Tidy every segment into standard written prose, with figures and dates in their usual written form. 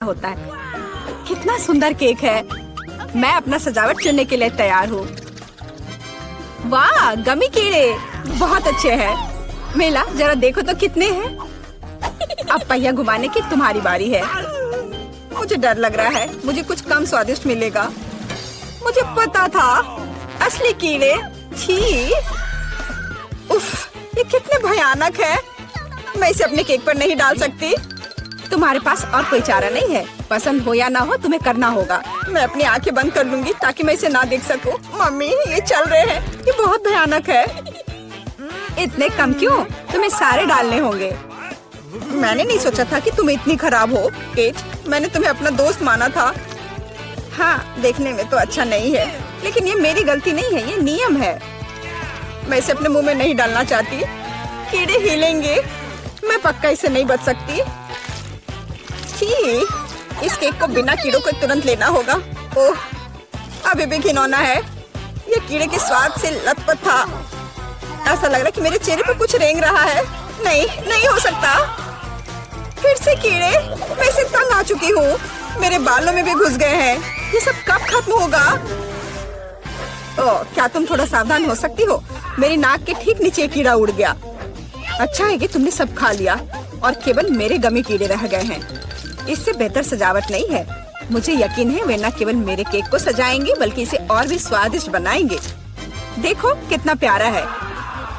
होता है। कितना सुंदर केक है। मैं अपना सजावट चुनने के लिए तैयार हूँ। वाह, गमी कीड़े बहुत अच्छे हैं। मेला जरा देखो तो कितने हैं। अब पहिया घुमाने की तुम्हारी बारी है। मुझे डर लग रहा है, मुझे कुछ कम स्वादिष्ट मिलेगा। मुझे पता था, असली कीड़े। छी, उफ, ये कितने भयानक है। मैं इसे अपने केक पर नहीं डाल सकती। तुम्हारे पास और कोई चारा नहीं है। पसंद हो या ना हो, तुम्हें करना होगा। मैं अपनी आंखें बंद कर लूंगी ताकि मैं इसे ना देख सकूं। मम्मी, ये चल रहे हैं। ये बहुत भयानक है। इतने कम क्यों? तुम्हें सारे डालने होंगे। मैंने नहीं सोचा था कि तुम इतनी खराब हो, केट। मैंने तुम्हें अपना दोस्त माना था। हाँ, देखने में तो अच्छा नहीं है, लेकिन ये मेरी गलती नहीं है, ये नियम है। मैं इसे अपने मुंह में नहीं डालना चाहती। कीड़े हिलेंगे। मैं पक्का इसे नहीं बच सकती। छी, इस केक को बिना कीड़ों को तुरंत लेना होगा। ओह, अभी भी घिनौना है। ये कीड़े के स्वाद से लथपथ था। ऐसा लग रहा है कि मेरे चेहरे पर कुछ रेंग रहा है। नहीं, नहीं हो सकता। फिर से कीड़े। मैं इसे तंग आ चुकी हूँ। मेरे बालों में भी घुस गए हैं। ये सब कब खत्म होगा? ओह, क्या तुम थोड़ा सावधान हो सकती हो? मेरी नाक के ठीक नीचे कीड़ा उड़ गया। अच्छा है कि तुमने सब खा लिया और केवल मेरे गमी कीड़े रह गए हैं। इससे बेहतर सजावट नहीं है। मुझे यकीन है वे न केवल मेरे केक को सजाएंगे बल्कि इसे और भी स्वादिष्ट बनाएंगे। देखो कितना प्यारा है।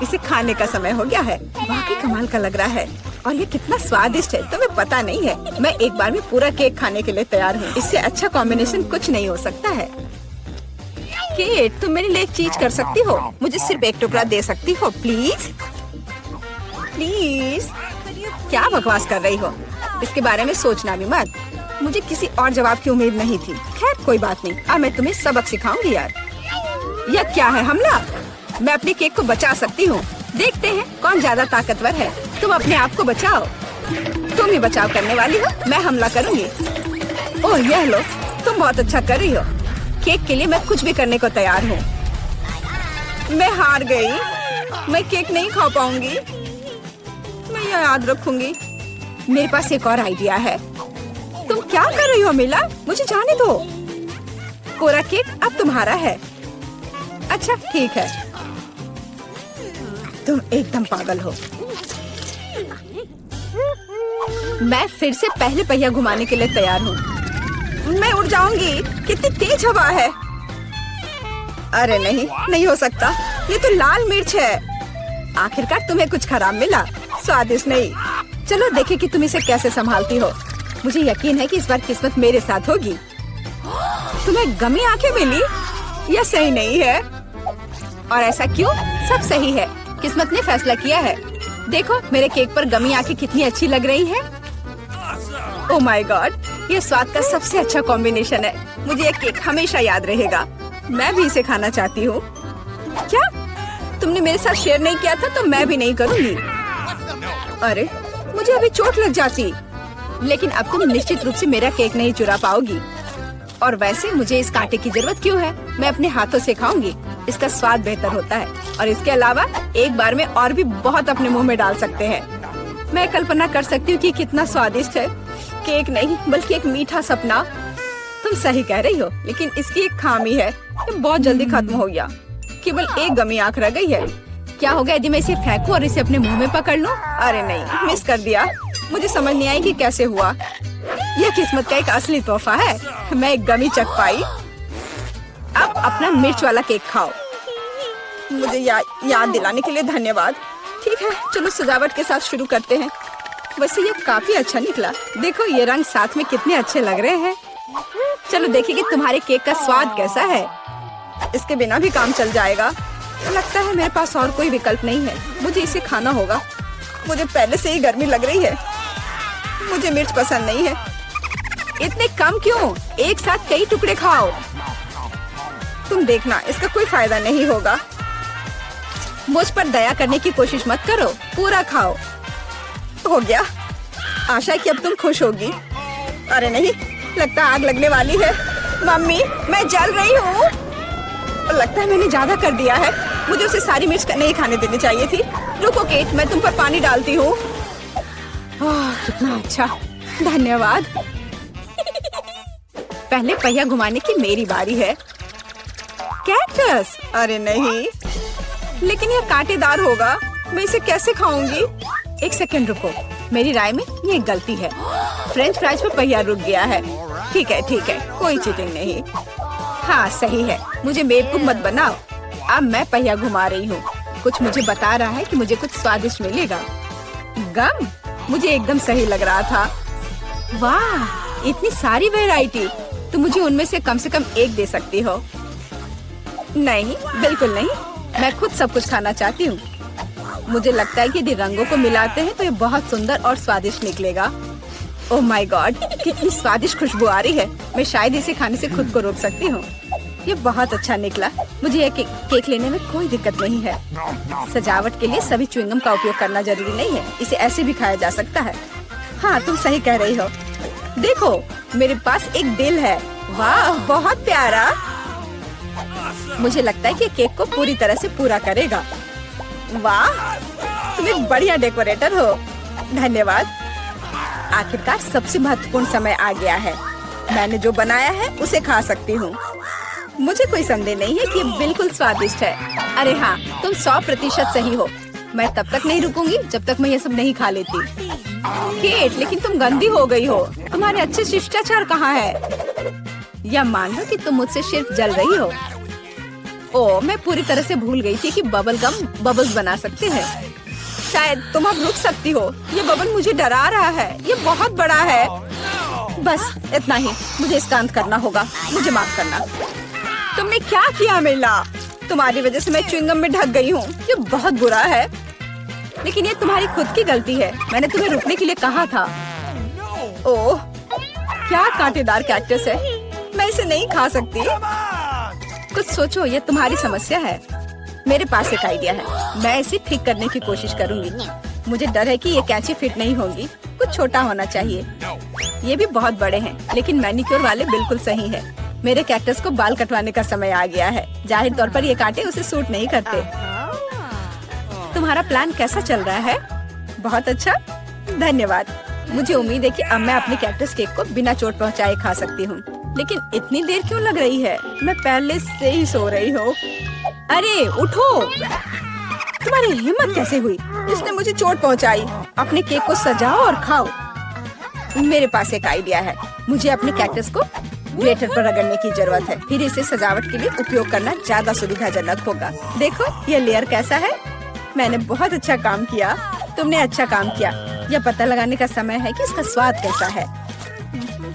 इसे खाने का समय हो गया है। वाकई कमाल का लग रहा है और ये कितना स्वादिष्ट है तुम्हें पता नहीं है। मैं एक बार में पूरा केक खाने के लिए तैयार हूँ। इससे अच्छा कॉम्बिनेशन कुछ नहीं हो सकता है। केट, तुम मेरे लिए एक चीज कर सकती हो। मुझे सिर्फ एक टुकड़ा दे सकती हो प्लीज? प्लीज। क्या बकवास कर रही हो? इसके बारे में सोचना भी मत। मुझे किसी और जवाब की उम्मीद नहीं थी। खैर कोई बात नहीं, अब मैं तुम्हें सबक सिखाऊंगी यार। यह क्या है, हमला? मैं अपने केक को बचा सकती हूँ। देखते हैं कौन ज्यादा ताकतवर है। तुम अपने आप को बचाओ। तुम ही बचाव करने वाली हो, मैं हमला करूंगी। ओह, यह लो, तुम बहुत अच्छा कर रही हो। केक के लिए मैं कुछ भी करने को तैयार हूँ। मैं हार गई। मैं केक नहीं खा पाऊंगी। मैं यह याद रखूंगी। मेरे पास एक और आइडिया है। तुम क्या कर रही हो मिला? मुझे जाने दो। कोरा केक अब तुम्हारा है। अच्छा ठीक है। तुम एकदम पागल हो। मैं फिर से पहले पहिया घुमाने के लिए तैयार हूँ। मैं उड़ जाऊंगी। कितनी तेज हवा है। अरे नहीं, नहीं हो सकता। ये तो लाल मिर्च है। आखिरकार तुम्हें कुछ खराब मिला। स्वादिष्ट नहीं। चलो देखें कि तुम इसे कैसे संभालती हो। मुझे यकीन है कि इस बार किस्मत मेरे साथ होगी। तुम्हें गमी आंखें मिली? यह सही नहीं है। और ऐसा क्यों? सब सही है। किस्मत ने फैसला किया है। देखो मेरे केक पर गमी आंखें कितनी अच्छी लग रही हैं। ओह माय गॉड, ये स्वाद का सबसे अच्छा कॉम्बिनेशन है। मुझे ये केक हमेशा याद रहेगा। मैं भी इसे खाना चाहती हूँ। क्या तुमने मेरे साथ शेयर नहीं किया था तो मैं भी नहीं करूँगी। अरे, मुझे अभी चोट लग जाती। लेकिन अब तुम निश्चित रूप से मेरा केक नहीं चुरा पाओगी। और वैसे मुझे इस कांटे की जरूरत क्यों है? मैं अपने हाथों से खाऊंगी। इसका स्वाद बेहतर होता है और इसके अलावा एक बार में और भी बहुत अपने मुंह में डाल सकते हैं। मैं कल्पना कर सकती हूँ कि कितना स्वादिष्ट है। केक नहीं बल्कि एक मीठा सपना। तुम सही कह रही हो, लेकिन इसकी एक खामी है। ये बहुत जल्दी खत्म हो गया। केवल एक गमी आंख रह गई है। क्या होगा यदि मैं इसे फेंकूं और इसे अपने मुंह में पकड़ लूं? अरे नहीं, मिस कर दिया। मुझे समझ नहीं आई कि कैसे हुआ। यह किस्मत का एक असली तोहफा है। मैं एक गमी चख पाई। अब अपना मिर्च वाला केक खाओ। मुझे याद दिलाने के लिए धन्यवाद। ठीक है, चलो सजावट के साथ शुरू करते हैं। वैसे ये काफी अच्छा निकला। देखो ये रंग साथ में कितने अच्छे लग रहे हैं। चलो देखिए कि तुम्हारे केक का स्वाद कैसा है। इसके बिना भी काम चल जाएगा। लगता है मेरे पास और कोई विकल्प नहीं है। मुझे इसे खाना होगा। मुझे पहले से ही गर्मी लग रही है। मुझे मिर्च पसंद नहीं है। इतने कम क्यों? एक साथ कई टुकड़े खाओ। तुम देखना, इसका कोई फायदा नहीं होगा। मुझ पर दया करने की कोशिश मत करो। पूरा खाओ। हो गया। आशा है कि अब तुम खुश होगी। अरे नहीं, लगता आग लगने वाली है। मम्मी, मैं जल रही हूँ। लगता है मैंने ज्यादा कर दिया है। मुझे उसे सारी मिर्च नहीं खाने देनी चाहिए थी। रुको केट, मैं तुम पर पानी डालती हूँ। कितना अच्छा, धन्यवाद। पहले पहिया घुमाने की मेरी बारी है। कैक्टस? अरे नहीं, लेकिन यह कांटेदार होगा। मैं इसे कैसे खाऊंगी? एक सेकंड रुको, मेरी राय में ये एक गलती है। फ्रेंच फ्राइज पर पहिया रुक गया है। ठीक है, कोई चीटिंग नहीं। हाँ सही है, मुझे बेवकूफ मत बनाओ। अब मैं पहिया घुमा रही हूँ। कुछ मुझे बता रहा है कि मुझे कुछ स्वादिष्ट मिलेगा। गम? मुझे एकदम सही लग रहा था। वाह, इतनी सारी वैरायटी। तो मुझे उनमें से कम एक दे सकती हो? नहीं, बिल्कुल नहीं। मैं खुद सब कुछ खाना चाहती हूँ। मुझे लगता है कि यदि रंगों को मिलाते हैं तो ये बहुत सुंदर और स्वादिष्ट निकलेगा। ओह माय गॉड, कितनी स्वादिष्ट खुशबू आ रही है। मैं शायद इसे खाने से खुद को रोक सकती हूँ। ये बहुत अच्छा निकला। मुझे यह केक लेने में कोई दिक्कत नहीं है। सजावट के लिए सभी च्युइंगम का उपयोग करना जरूरी नहीं है। इसे ऐसे भी खाया जा सकता है। हाँ, तुम सही कह रही हो। देखो, मेरे पास एक दिल है। वाह, बहुत प्यारा। मुझे लगता है कि केक को पूरी तरह से पूरा करेगा। वाह, तुम एक बढ़िया डेकोरेटर हो। धन्यवाद। आखिरकार सबसे महत्वपूर्ण समय आ गया है। मैंने जो बनाया है उसे खा सकती हूँ। मुझे कोई संदेह नहीं है कि ये बिल्कुल स्वादिष्ट है। अरे हाँ, तुम 100% सही हो। मैं तब तक नहीं रुकूंगी जब तक मैं ये सब नहीं खा लेती। केट, लेकिन तुम गंदी हो गई हो। तुम्हारे अच्छे शिष्टाचार कहाँ है? या मान लो कि तुम मुझसे सिर्फ जल रही हो। ओह, मैं पूरी तरह से भूल गई थी कि बबल गम बबल्स बना सकते हैं। शायद तुम अब रुक सकती हो। ये बबल मुझे डरा रहा है। ये बहुत बड़ा है। बस इतना ही, मुझे इसका अंत करना होगा। मुझे माफ करना। तुमने क्या किया मिला? तुम्हारी वजह से मैं च्युइंगम में ढक गई हूँ। ये बहुत बुरा है। लेकिन ये तुम्हारी खुद की गलती है। मैंने तुम्हें रुकने के लिए कहा था। ओह, क्या कांटेदार कैक्टस है। मैं इसे नहीं खा सकती। कुछ सोचो, ये तुम्हारी समस्या है। मेरे पास एक आइडिया है। मैं इसे ठीक करने की कोशिश करूंगी। मुझे डर है कि ये कैंची फिट नहीं होगी। कुछ छोटा होना चाहिए। ये भी बहुत बड़े हैं, लेकिन मैनिक्योर वाले बिल्कुल सही है। मेरे कैक्टस को बाल कटवाने का समय आ गया है। जाहिर तौर पर ये कांटे उसे सूट नहीं करते। तुम्हारा प्लान कैसा चल रहा है? बहुत अच्छा, धन्यवाद। मुझे उम्मीद है कि अब मैं अपने कैक्टस केक को बिना चोट पहुंचाए खा सकती हूँ। लेकिन इतनी देर क्यों लग रही है? मैं पहले से ही सो रही हूँ। अरे उठो, तुम्हारी हिम्मत कैसे हुई? इसने मुझे चोट पहुंचाई। अपने केक को सजाओ और खाओ। मेरे पास एक आइडिया है। मुझे अपने कैक्टस को ग्रेटर पर रगड़ने की जरूरत है। फिर इसे सजावट के लिए उपयोग करना ज्यादा सुविधाजनक होगा। देखो ये लेयर कैसा है। मैंने बहुत अच्छा काम किया। तुमने अच्छा काम किया। यह पता लगाने का समय है कि इसका स्वाद कैसा है।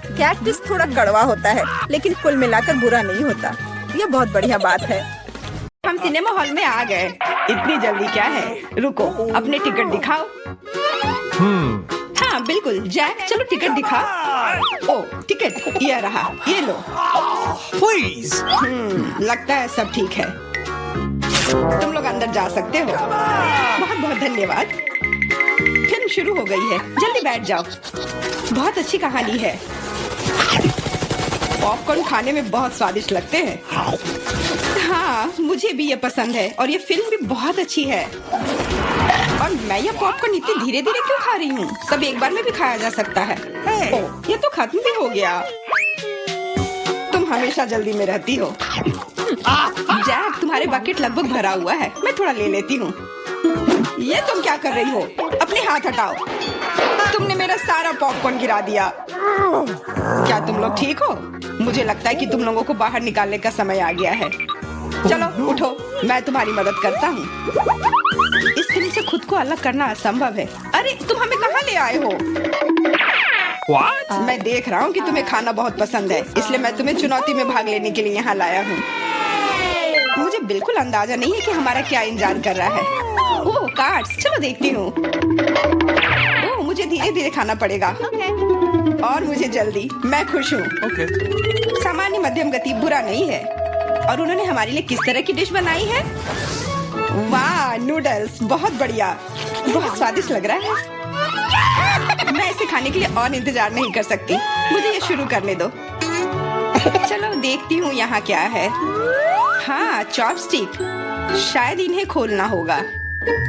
कैक्टस थोड़ा कड़वा होता है, लेकिन कुल मिलाकर बुरा नहीं होता। यह बहुत बढ़िया बात है। हम सिनेमा हॉल में आ गए। इतनी जल्दी क्या है? रुको, अपने टिकट दिखाओ। हाँ बिल्कुल, जैक चलो टिकट दिखा। ओ टिकट, ये रहा, ये लो। Please. लगता है सब ठीक है। तुम लोग अंदर जा सकते हो। बहुत बहुत धन्यवाद। फिल्म शुरू हो गई है, जल्दी बैठ जाओ। बहुत अच्छी कहानी है। पॉपकॉर्न खाने में बहुत स्वादिष्ट लगते हैं। हाँ, मुझे भी ये पसंद है और ये फिल्म भी बहुत अच्छी है। और मैं ये पॉपकॉर्न इतनी धीरे धीरे क्यों खा रही हूँ? सब एक बार में भी खाया जा सकता है। ओह, ये तो खत्म भी हो गया। तुम हमेशा जल्दी में रहती हो। जैक, तुम्हारे बकेट लगभग भरा हुआ है। मैं थोड़ा ले लेती हूँ। ये तुम क्या कर रही हो? अपने हाथ हटाओ। तुमने मेरा सारा पॉपकॉर्न गिरा दिया। क्या तुम लोग ठीक हो? मुझे लगता है कि तुम लोगों को बाहर निकालने का समय आ गया है। चलो उठो, मैं तुम्हारी मदद करता हूँ। इस फिल्म से खुद को अलग करना असंभव है। अरे तुम हमें कहाँ ले आए हो? What? मैं देख रहा हूँ कि तुम्हें खाना बहुत पसंद है, इसलिए मैं तुम्हें चुनौती में भाग लेने के लिए यहाँ लाया हूँ। मुझे बिल्कुल अंदाजा नहीं है कि हमारा क्या इंतजार कर रहा है। ओह कार्ड्स, चलो देखती हूँ। ओह, मुझे धीरे धीरे खाना पड़ेगा। और मुझे जल्दी। मैं खुश हूँ। Okay. सामान्य मध्यम गति बुरा नहीं है। और उन्होंने हमारे लिए किस तरह की डिश बनाई है? वाह, नूडल्स, बहुत बढ़िया, बहुत स्वादिष्ट लग रहा है। मैं इसे खाने के लिए और इंतजार नहीं कर सकती। मुझे ये शुरू करने दो। चलो देखती हूँ यहाँ क्या है। हाँ, चॉपस्टिक। शायद इन्हें खोलना होगा।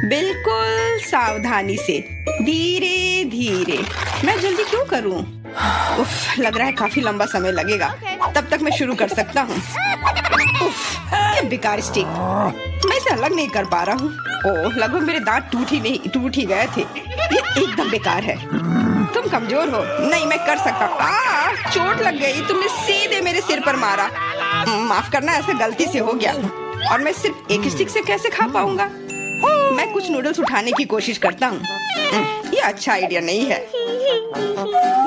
बिल्कुल सावधानी से, धीरे धीरे। मैं जल्दी क्यों करूँ? उफ, लग रहा है काफी लंबा समय लगेगा। तब तक मैं शुरू कर सकता हूँ। उफ, ये बेकार स्टिक, मैं इसे अलग नहीं कर पा रहा हूँ। ओह, लगभग मेरे दांत टूट ही गए थे। ये एकदम बेकार है। तुम कमजोर हो। नहीं, मैं कर सकता हूँ। चोट लग गई, तुमने सीधे मेरे सिर पर मारा। माफ करना, ऐसे गलती से हो गया। और मैं सिर्फ एक स्टिक से कैसे खा पाऊंगा? मैं कुछ नूडल्स उठाने की कोशिश करता हूँ। ये अच्छा आइडिया नहीं है।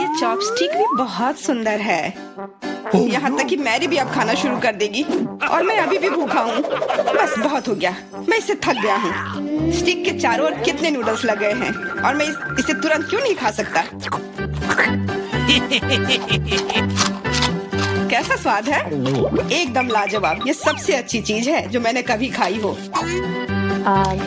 ये चॉपस्टिक भी बहुत सुंदर है। यहाँ तक कि मैरी भी अब खाना शुरू कर देगी और मैं अभी भी भूखा हूँ। बस बहुत हो गया, मैं इससे थक गया हूँ। स्टिक के चारों ओर कितने नूडल्स लगे हैं और मैं इसे तुरंत क्यों नहीं खा सकता? कैसा स्वाद है? एकदम लाजवाब। ये सबसे अच्छी चीज है जो मैंने कभी खाई हो।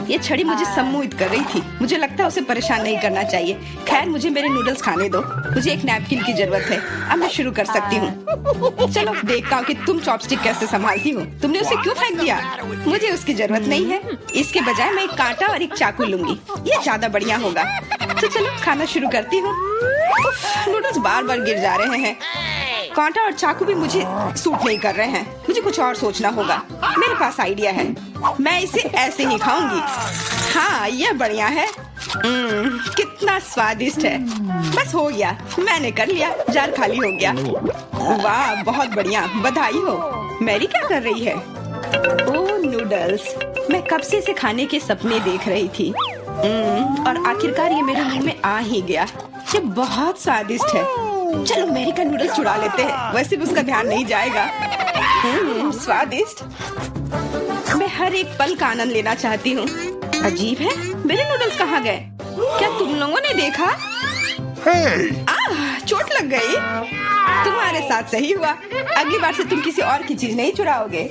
ये छड़ी मुझे सम्मोहित कर रही थी। मुझे लगता है उसे परेशान नहीं करना चाहिए। खैर, मुझे मेरे नूडल्स खाने दो। मुझे एक नैपकिन की जरूरत है। अब मैं शुरू कर सकती हूँ। चलो देखता हूँ कि तुम चॉपस्टिक कैसे संभालती हो। तुमने उसे क्यों फेंक दिया? मुझे उसकी जरूरत नहीं है। इसके बजाय मैं एक कांटा और एक चाकू लूंगी। ये ज्यादा बढ़िया होगा। तो चलो खाना शुरू करती हूँ। नूडल्स बार बार गिर जा रहे हैं। कांटा और चाकू भी मुझे सूट नहीं कर रहे हैं। मुझे कुछ और सोचना होगा। मेरे पास आइडिया है। मैं इसे ऐसे ही खाऊंगी। हाँ, ये बढ़िया है। कितना स्वादिष्ट है। बस हो गया, मैंने कर लिया। जार खाली हो गया। वाह, बहुत बढ़िया, बधाई हो। मैरी क्या कर रही है? ओह, नूडल्स। मैं कब से इसे खाने के सपने देख रही थी। और आखिरकार ये मेरे मुंह में आ ही गया। ये बहुत स्वादिष्ट है। चलो मैरी का नूडल्स चुरा लेते हैं। वैसे भी उसका ध्यान नहीं जाएगा। स्वादिष्ट। मैं हर एक पल का आनंद लेना चाहती हूँ। अजीब है, मेरे नूडल्स कहाँ गए? क्या तुम लोगों ने देखा? चोट लग गई। तुम्हारे साथ सही हुआ। अगली बार से तुम किसी और की चीज नहीं चुराओगे।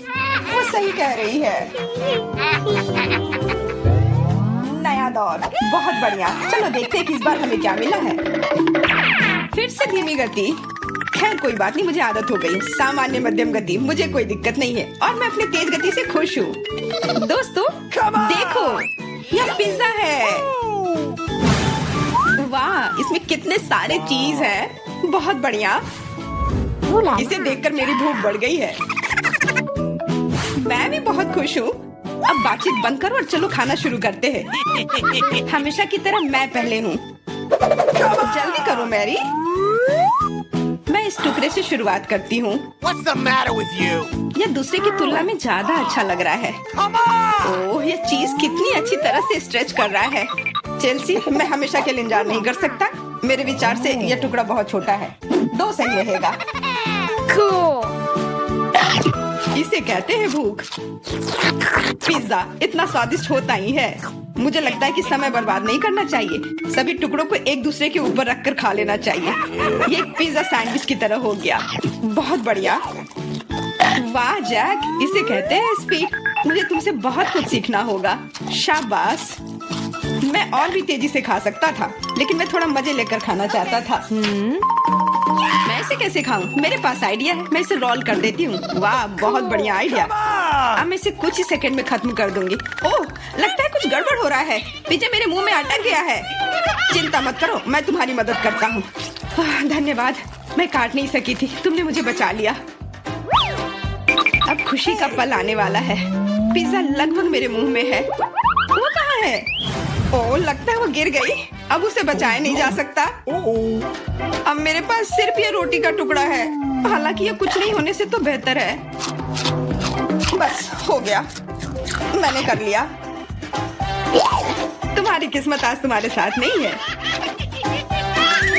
वो सही कह रही है। नया दौर, बहुत बढ़िया। चलो देखते हैं कि इस बार हमें क्या मिला है। फिर से धीमी गति। खैर कोई बात नहीं, मुझे आदत हो गई। सामान्य मध्यम गति, मुझे कोई दिक्कत नहीं है और मैं अपनी तेज गति से खुश हूँ। दोस्तों देखो, यह पिज्जा है। वाह, इसमें कितने सारे चीज हैं। बहुत बढ़िया। इसे देखकर मेरी भूख बढ़ गई है। मैं भी बहुत खुश हूँ। अब बातचीत बंद करो और चलो खाना शुरू करते हैं। हमेशा की तरह मैं पहले हूँ। जल्दी करो मैरी। मैं इस टुकड़े से शुरुआत करती हूँ। What's the matter with you? यह दूसरे की तुलना में ज्यादा अच्छा लग रहा है। ओह, यह चीज कितनी अच्छी तरह से स्ट्रेच कर रहा है। चेल्सी, मैं हमेशा के लिए इंतजार नहीं कर सकता। मेरे विचार से यह टुकड़ा बहुत छोटा है। 2 सही रहेगा। इसे कहते हैं भूख। पिज्जा इतना स्वादिष्ट होता ही है। मुझे लगता है कि समय बर्बाद नहीं करना चाहिए। सभी टुकड़ों को एक दूसरे के ऊपर रखकर खा लेना चाहिए। ये एक पिज्जा सैंडविच की तरह हो गया। बहुत बढ़िया। वाह जैक, इसे कहते हैं स्पीड। मुझे तुमसे बहुत कुछ सीखना होगा। शाबाश। मैं और भी तेजी से खा सकता था, लेकिन मैं थोड़ा मजे लेकर खाना चाहता था। मैं इसे कैसे खाऊं? मेरे पास आइडिया है। मैं इसे रोल कर देती हूँ। वाह, बहुत बढ़िया आइडिया। अब मैं इसे कुछ ही सेकंड में खत्म कर दूंगी। ओह, लगता है कुछ गड़बड़ हो रहा है। पिज्जा मेरे मुंह में अटक गया है। चिंता मत करो, मैं तुम्हारी मदद करता हूँ। धन्यवाद। मैं काट नहीं सकी थी, तुमने मुझे बचा लिया। अब खुशी का पल आने वाला है। पिज्जा लगभग मेरे मुंह में है। वो कहाँ है? ओह, लगता है वो गिर गई। अब उसे बचाया नहीं जा सकता। अब मेरे पास सिर्फ ये रोटी का टुकड़ा है। हालांकि ये कुछ नहीं होने से तो बेहतर है। बस हो गया, मैंने कर लिया। तुम्हारी किस्मत आज तुम्हारे साथ नहीं है।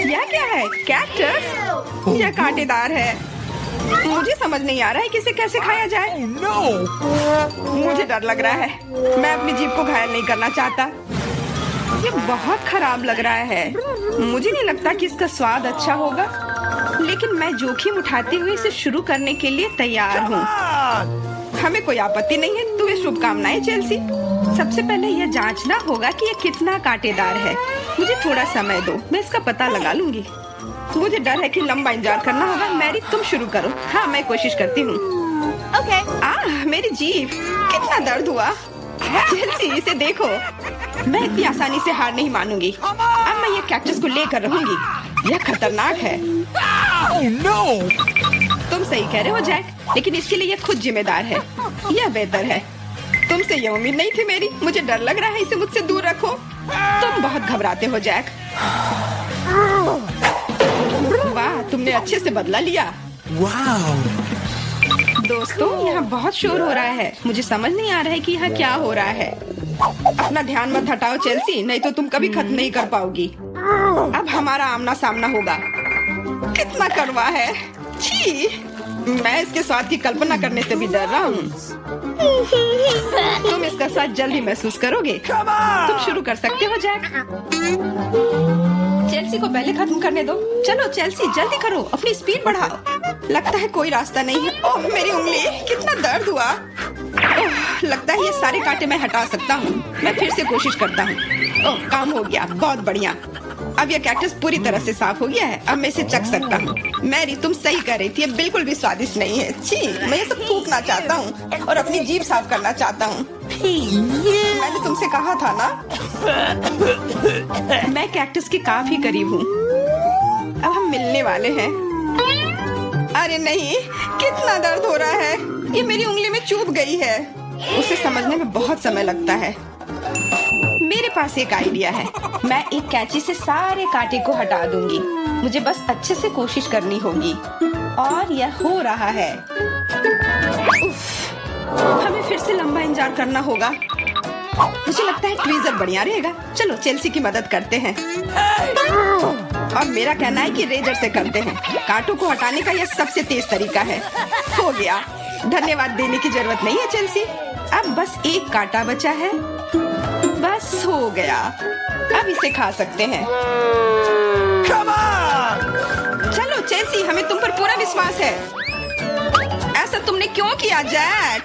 यह क्या है? कैक्टस? यह कांटेदार है। मुझे समझ नहीं आ रहा है कि इसे कैसे खाया जाए। मुझे डर लग रहा है। मैं अपनी जीभ को घायल नहीं करना चाहता। ये बहुत खराब लग रहा है। मुझे नहीं लगता कि इसका स्वाद अच्छा होगा, लेकिन मैं जोखिम उठाते हुए इसे शुरू करने के लिए तैयार हूँ। हमें कोई आपत्ति नहीं है। तुम्हें शुभकामनाएं चेल्सी। सबसे पहले यह जांचना होगा कि यह कितना कांटेदार है। मुझे थोड़ा समय दो, मैं इसका पता लगा लूंगी। मुझे डर है कि लंबा इंतजार करना होगा। मैरी, तुम शुरू करो। हाँ, मैं कोशिश करती हूँ। ओके। मेरी जीभ, कितना दर्द हुआ। चेल्सी, इसे देखो। मैं इतनी आसानी से हार नहीं मानूंगी। अब मैं ये कैक्टस को लेकर रहूंगी। यह खतरनाक है। Oh, no! तुम सही कह रहे हो जैक, लेकिन इसके लिए ये खुद जिम्मेदार है। यह बेहतर है। तुमसे ये उम्मीद नहीं थी मेरी। मुझे डर लग रहा है, इसे मुझसे दूर रखो। तुम बहुत घबराते हो जैक। वाह, तुमने अच्छे से बदला लिया। Wow. दोस्तों, यहाँ बहुत शोर हो रहा है। मुझे समझ नहीं आ रहा है कि यहाँ क्या हो रहा है। अपना ध्यान मत हटाओ चेल्सी, नहीं तो तुम कभी खत्म नहीं कर पाओगी। अब हमारा आमना सामना होगा। कितना कड़वा है। छी, मैं इसके स्वाद की कल्पना करने से भी डर रहा हूँ। तुम इसका स्वाद जल्दी महसूस करोगे। तुम शुरू कर सकते हो जैक। चेल्सी को पहले खत्म करने दो। चलो चेल्सी, जल्दी करो, अपनी स्पीड बढ़ाओ। लगता है कोई रास्ता नहीं है। ओह, मेरी उंगली, कितना दर्द हुआ। ओह, लगता है ये सारे कांटे मैं हटा सकता हूँ। मैं फिर से कोशिश करता हूँ। ओह, काम हो गया, बहुत बढ़िया। अब यह कैक्टस पूरी तरह से साफ हो गया है। अब मैं इसे चख सकता हूँ। मैरी, तुम सही कर रही थी, ये बिल्कुल भी स्वादिष्ट नहीं है। छी, मैं ये सब थूकना चाहता हूँ और अपनी जीभ साफ करना चाहता हूँ। मैंने तुमसे कहा था ना। मैं कैक्टस के काफी करीब हूँ। अब हम मिलने वाले हैं। अरे नहीं, कितना दर्द हो रहा है। ये मेरी उंगली में चुभ गई है। उसे समझने में बहुत समय लगता है। मेरे पास एक आइडिया है। मैं एक कैंची से सारे कांटे को हटा दूंगी। मुझे बस अच्छे से कोशिश करनी होगी। और यह हो रहा है। उफ, हमें फिर से लंबा इंतजार करना होगा। मुझे लगता है ट्वीजर बढ़िया रहेगा। चलो चेल्सी की मदद करते हैं। और मेरा कहना है कि रेजर से करते हैं। कांटों को हटाने का यह सबसे तेज तरीका है। हो गया। धन्यवाद देने की जरूरत नहीं है चेल्सी। अब बस एक कांटा बचा है। बस हो गया। अब इसे खा सकते हैं। Come on. चलो चेल्सी, हमें तुम पर पूरा विश्वास है। ऐसा तुमने क्यों किया जैक?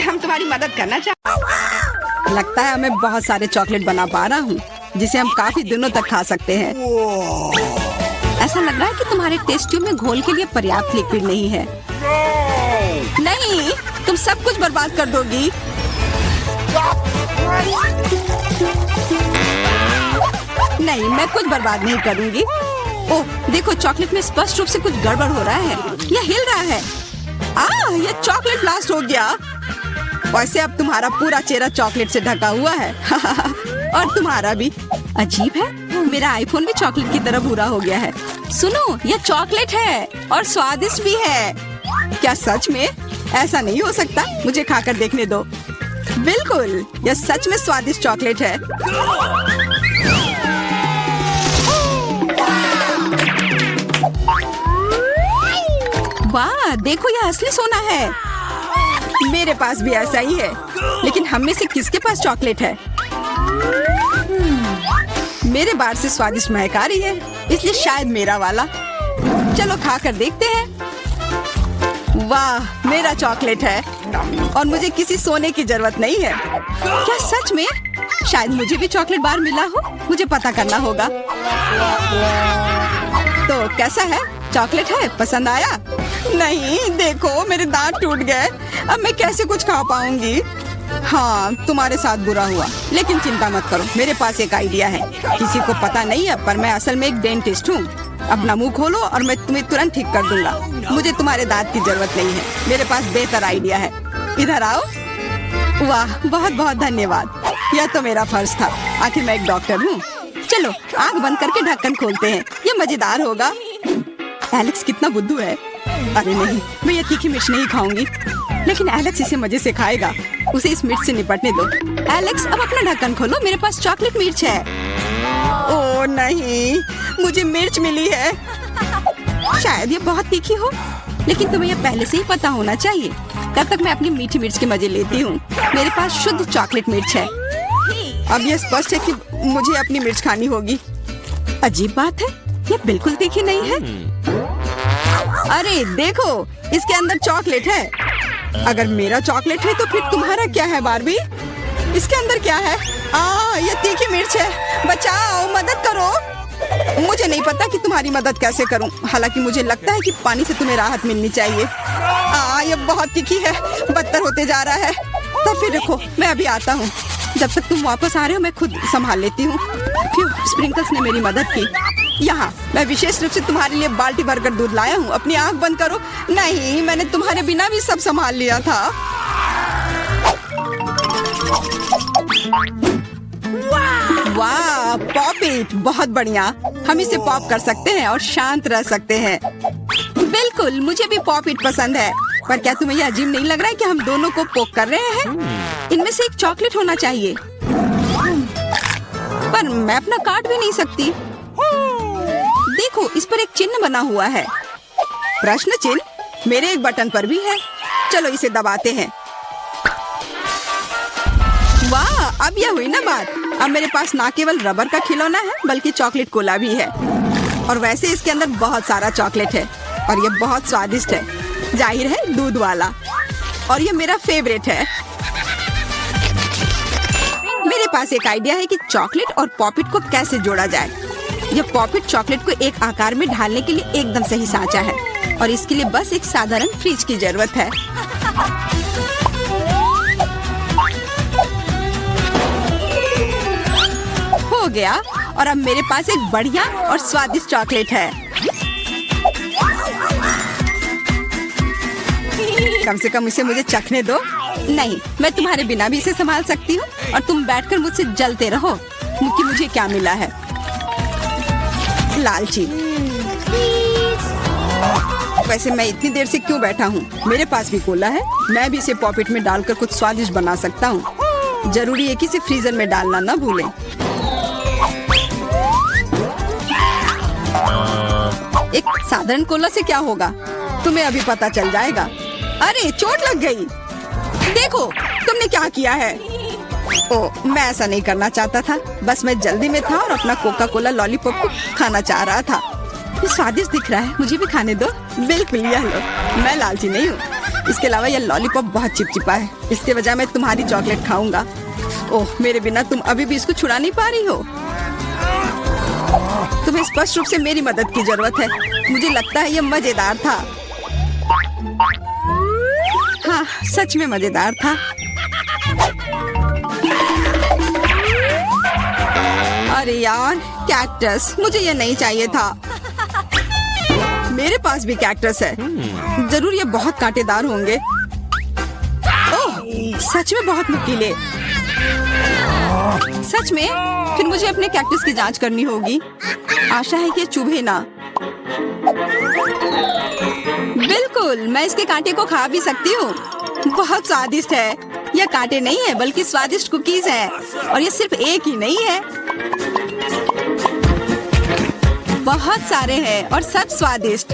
हम तुम्हारी मदद करना चाहते। लगता है मैं बहुत सारे चॉकलेट बना पा रहा हूँ, जिसे हम काफी दिनों तक खा सकते हैं। ऐसा लग रहा है कि तुम्हारे टेस्ट ट्यूब में घोल के लिए पर्याप्त लिक्विड नहीं है। नहीं, तुम सब कुछ बर्बाद कर दोगी। नहीं, मैं कुछ बर्बाद नहीं करूंगी। ओह, देखो, चॉकलेट में स्पष्ट रूप से कुछ गड़बड़ हो रहा है। यह हिल रहा है। यह चॉकलेट ब्लास्ट हो गया। वैसे अब तुम्हारा पूरा चेहरा चॉकलेट से ढका हुआ है। और तुम्हारा भी। अजीब है, मेरा आईफोन भी चॉकलेट की तरह भूरा हो गया है। सुनो, यह चॉकलेट है और स्वादिष्ट भी है। क्या सच में? ऐसा नहीं हो सकता। मुझे खाकर देखने दो। बिल्कुल, यह सच में स्वादिष्ट चॉकलेट है। वाह, देखो, यह असली सोना है। मेरे पास भी ऐसा ही है। लेकिन हम में से किसके पास चॉकलेट है? मेरे बार से स्वादिष्ट महक आ रही है, इसलिए शायद मेरा वाला। चलो खा कर देखते हैं। वाह, मेरा चॉकलेट है और मुझे किसी सोने की जरूरत नहीं है। क्या सच में? शायद मुझे भी चॉकलेट बार मिला हो। मुझे पता करना होगा। तो कैसा है? चॉकलेट है? पसंद आया? नहीं, देखो, मेरे दांत टूट गए। अब मैं कैसे कुछ खा पाऊंगी? हाँ, तुम्हारे साथ बुरा हुआ, लेकिन चिंता मत करो, मेरे पास एक आइडिया है। किसी को पता नहीं है, पर मैं असल में एक डेंटिस्ट हूँ। अपना मुंह खोलो और मैं तुम्हें तुरंत ठीक कर दूंगा। मुझे तुम्हारे दांत की जरूरत नहीं है। मेरे पास बेहतर आइडिया है। इधर आओ। वाह, बहुत बहुत धन्यवाद। यह तो मेरा फर्ज था। आखिर मैं एक डॉक्टर हूँ। चलो आँख बंद करके ढक्कन खोलते हैं। ये मजेदार होगा। एलेक्स कितना बुद्धू है। अरे नहीं, मैं ये तीखी मिर्च नहीं खाऊंगी। लेकिन एलेक्स इसे मजे से खाएगा। उसे इस मिर्च से निपटने दो। एलेक्स, अब अपना ढक्कन खोलो। मेरे पास चॉकलेट मिर्च है। ओह नहीं, मुझे मिर्च मिली है। शायद ये बहुत तीखी हो, लेकिन तुम्हें यह पहले से ही पता होना चाहिए। तब तक मैं अपनी मीठी मिर्च के मजे लेती हूँ। मेरे पास शुद्ध चॉकलेट मिर्च है। अब यह स्पष्ट है कि मुझे अपनी मिर्च खानी होगी। अजीब बात है, ये बिल्कुल तीखी नहीं है। अरे देखो, इसके अंदर चॉकलेट है। अगर मेरा चॉकलेट है तो फिर तुम्हारा क्या है बारबी? इसके अंदर क्या है? ये तीखी मिर्च है। बचाओ, मदद करो। मुझे नहीं पता कि तुम्हारी मदद कैसे करूं। हालांकि मुझे लगता है कि पानी से तुम्हें राहत मिलनी चाहिए। ये बहुत तीखी है, बदतर होते जा रहा है। तो फिर रखो, मैं अभी आता हूँ। जब तक तुम वापस आ रहे हो मैं खुद संभाल लेती हूँ। स्प्रिंकल्स ने मेरी मदद की। यहाँ मैं विशेष रूप से तुम्हारे लिए बाल्टी भरकर दूध लाया हूँ। अपनी आंख बंद करो। नहीं, मैंने तुम्हारे बिना भी सब संभाल लिया था। वाह, पॉप इट, बहुत बढ़िया। हम इसे पॉप कर सकते हैं और शांत रह सकते हैं। बिल्कुल, मुझे भी पॉप इट पसंद है। पर क्या तुम्हें यह अजीब नहीं लग रहा है कि हम दोनों को पोक कर रहे हैं? इनमें से एक चॉकलेट होना चाहिए। पर मैं अपना काट भी नहीं सकती। देखो, इस पर एक चिन्ह बना हुआ है। प्रश्न चिन्ह मेरे एक बटन पर भी है। चलो इसे दबाते हैं। वाह, अब यह हुई ना बात। अब मेरे पास ना केवल रबर का खिलौना है बल्कि चॉकलेट कोला भी है। और वैसे इसके अंदर बहुत सारा चॉकलेट है और यह बहुत स्वादिष्ट है। जाहिर है, दूध वाला। और यह मेरा फेवरेट है। मेरे पास एक आइडिया है कि चॉकलेट और पॉपिट को कैसे जोड़ा जाए। यह पॉपिट चॉकलेट को एक आकार में ढालने के लिए एकदम सही सांचा है और इसके लिए बस एक साधारण फ्रिज की जरूरत है। हो गया, और अब मेरे पास एक बढ़िया और स्वादिष्ट चॉकलेट है। कम से कम इसे मुझे चखने दो। नहीं, मैं तुम्हारे बिना भी इसे संभाल सकती हूँ और तुम बैठकर मुझसे जलते रहो कि मुझे क्या मिला है। लालची। वैसे मैं इतनी देर से क्यों बैठा हूँ? मेरे पास भी कोला है। मैं भी इसे पॉकेट में डालकर कुछ स्वादिष्ट बना सकता हूँ। जरूरी है कि इसे फ्रीजर में डालना न भूलें। एक साधारण कोला से क्या होगा, तुम्हें अभी पता चल जाएगा। अरे, चोट लग गई। देखो, तुमने क्या किया है। ओह, मैं ऐसा नहीं करना चाहता था। बस मैं जल्दी में था और अपना कोका कोला लॉलीपॉप को खाना चाह रहा था। ये स्वादिष्ट दिख रहा है, मुझे भी खाने दो। बिल्कुल, यह लो। मैं लालची नहीं हूँ। इसके अलावा यह लॉलीपॉप बहुत चिपचिपा है। इसके बजाय मैं तुम्हारी चॉकलेट खाऊंगा। ओह, मेरे बिना तुम अभी भी इसको छुड़ा नहीं पा रही हो। तुम्हें स्पष्ट रूप से मेरी मदद की जरूरत है। मुझे लगता है यह मजेदार था। हाँ, सच में मजेदार था। अरे यार, कैक्टस, मुझे ये नहीं चाहिए था। मेरे पास भी कैक्टस है। जरूर ये बहुत कांटेदार होंगे। ओह, सच में बहुत नुकीले। सच में? फिर मुझे अपने कैक्टस की जांच करनी होगी। आशा है कि चुभे ना। बिल्कुल, मैं इसके कांटे को खा भी सकती हूँ। बहुत स्वादिष्ट है। यह कांटे नहीं है बल्कि स्वादिष्ट कुकीज हैं। और ये सिर्फ एक ही नहीं है, बहुत सारे हैं और सब स्वादिष्ट।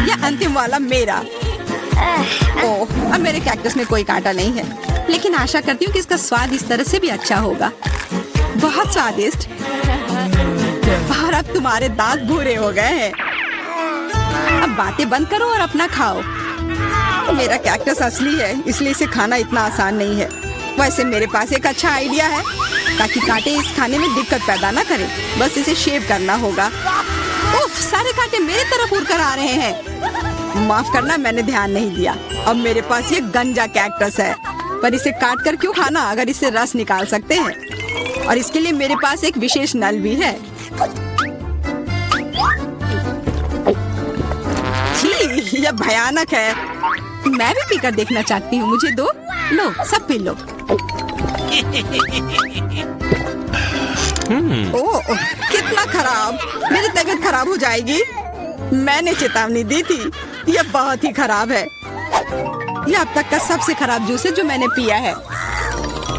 यह अंतिम वाला मेरा। ओह, अब मेरे कैक्टस में कोई कांटा नहीं है, लेकिन आशा करती हूँ कि इसका स्वाद इस तरह से भी अच्छा होगा। बहुत स्वादिष्ट। और अब तुम्हारे दांत भूरे हो गए हैं। अब बातें बंद करो और अपना खाओ। मेरा कैक्टस असली है, इसलिए इसे खाना इतना आसान नहीं है। वैसे मेरे पास एक अच्छा आइडिया है ताकि कांटे इस खाने में दिक्कत पैदा ना करें। बस इसे शेव करना होगा। उफ, सारे कांटे मेरे तरफ उड़ कर आ रहे हैं। माफ करना, मैंने ध्यान नहीं दिया। अब मेरे पास ये गंजा कैक्टस है, पर इसे काट कर क्यों खाना अगर इससे रस निकाल सकते हैं। और इसके लिए मेरे पास एक विशेष नल भी है। छी, यह भयानक है। मैं भी पीकर देखना चाहती हूँ। मुझे दो। लो, सब पी लो। ओह, कितना खराब। मेरी तबीयत खराब हो जाएगी। मैंने चेतावनी दी थी। यह बहुत ही खराब है। यह अब तक का सबसे खराब जूस है जो मैंने पिया है।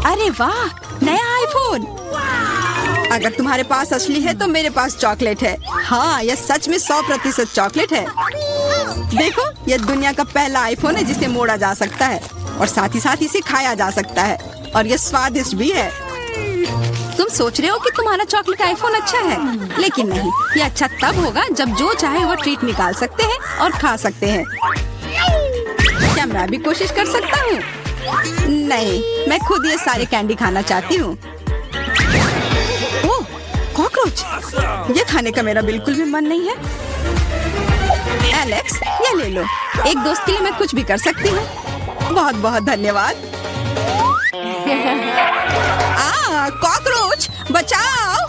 अरे वाह, नया आईफोन। अगर तुम्हारे पास असली है तो मेरे पास चॉकलेट है। हाँ, यह सच में 100% चॉकलेट है। देखो, यह दुनिया का पहला आईफोन है जिसे मोड़ा जा सकता है और साथ ही साथ इसे खाया जा सकता है। और यह स्वादिष्ट भी है। तुम सोच रहे हो कि तुम्हारा चॉकलेट आईफोन अच्छा है, लेकिन नहीं। यह अच्छा तब होगा जब जो चाहे वो ट्रीट निकाल सकते हैं और खा सकते हैं। क्या मैं भी कोशिश कर सकता हूँ? नहीं, मैं खुद ये सारे कैंडी खाना चाहती हूँ। ओह, कॉकरोच। ये खाने का मेरा बिल्कुल भी मन नहीं है। एलेक्स, ये ले लो। एक दोस्त के लिए मैं कुछ भी कर सकती हूँ। बहुत बहुत धन्यवाद। कॉकरोच, बचाओ।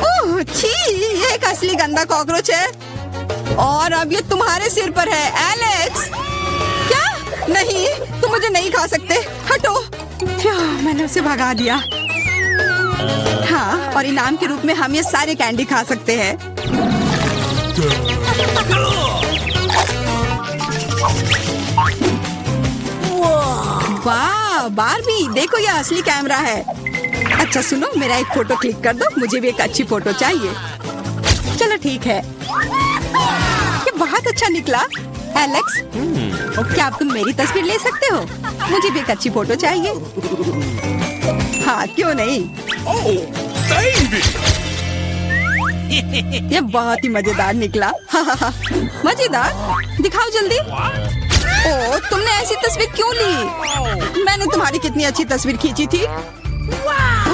ओह, ओह छी, ये एक असली गंदा कॉकरोच है और अब ये तुम्हारे सिर पर है एलेक्स। क्या? नहीं, तुम मुझे नहीं खा सकते, हटो। मैंने उसे भगा दिया। हाँ, और इनाम के रूप में हम ये सारे कैंडी खा सकते हैं। वाह बारबी, देखो ये असली कैमरा है। अच्छा सुनो, मेरा एक फोटो क्लिक कर दो, मुझे भी एक अच्छी फोटो चाहिए। चलो ठीक है, ये बहुत अच्छा निकला। एलेक्स, क्या अब तुम मेरी तस्वीर ले सकते हो? मुझे भी एक अच्छी फोटो चाहिए। हाँ क्यों नहीं। ये बहुत ही मजेदार निकला। मजेदार, दिखाओ जल्दी। ओह, तुमने ऐसी तस्वीर क्यों ली? मैंने तुम्हारी कितनी अच्छी तस्वीर खींची थी।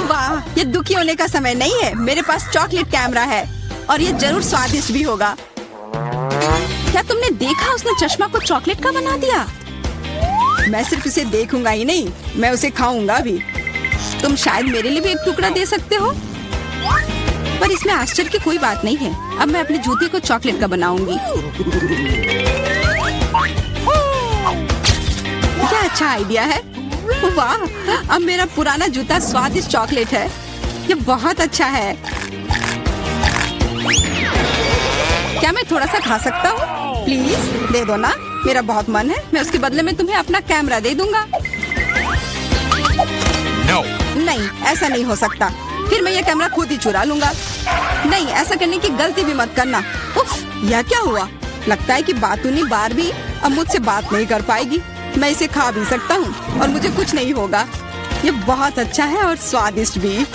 वाह, ये दुखी होने का समय नहीं है। मेरे पास चॉकलेट कैमरा है और ये जरूर स्वादिष्ट भी होगा। क्या तुमने देखा, उसने चश्मा को चॉकलेट का बना दिया। मैं सिर्फ इसे देखूंगा ही नहीं, मैं उसे खाऊंगा भी। तुम शायद मेरे लिए भी एक टुकड़ा दे सकते हो, पर इसमें आश्चर्य की कोई बात नहीं है। अब मैं अपने जूते को चॉकलेट का बनाऊंगी। क्या अच्छा आइडिया है। वाह, अब मेरा पुराना जूता स्वादिष्ट चॉकलेट है। ये बहुत अच्छा है। क्या मैं थोड़ा सा खा सकता हूँ? प्लीज दे दो ना, मेरा बहुत मन है। मैं उसके बदले में तुम्हें अपना कैमरा दे दूंगा। No. नहीं, ऐसा नहीं हो सकता। फिर मैं ये कैमरा खुद ही चुरा लूंगा। नहीं, ऐसा करने की गलती भी मत करना। उफ, यह क्या हुआ? लगता है कि बातूनी बारबी अब मुझसे बात नहीं कर पाएगी। मैं इसे खा भी सकता हूँ और मुझे कुछ नहीं होगा। ये बहुत अच्छा है और स्वादिष्ट भी।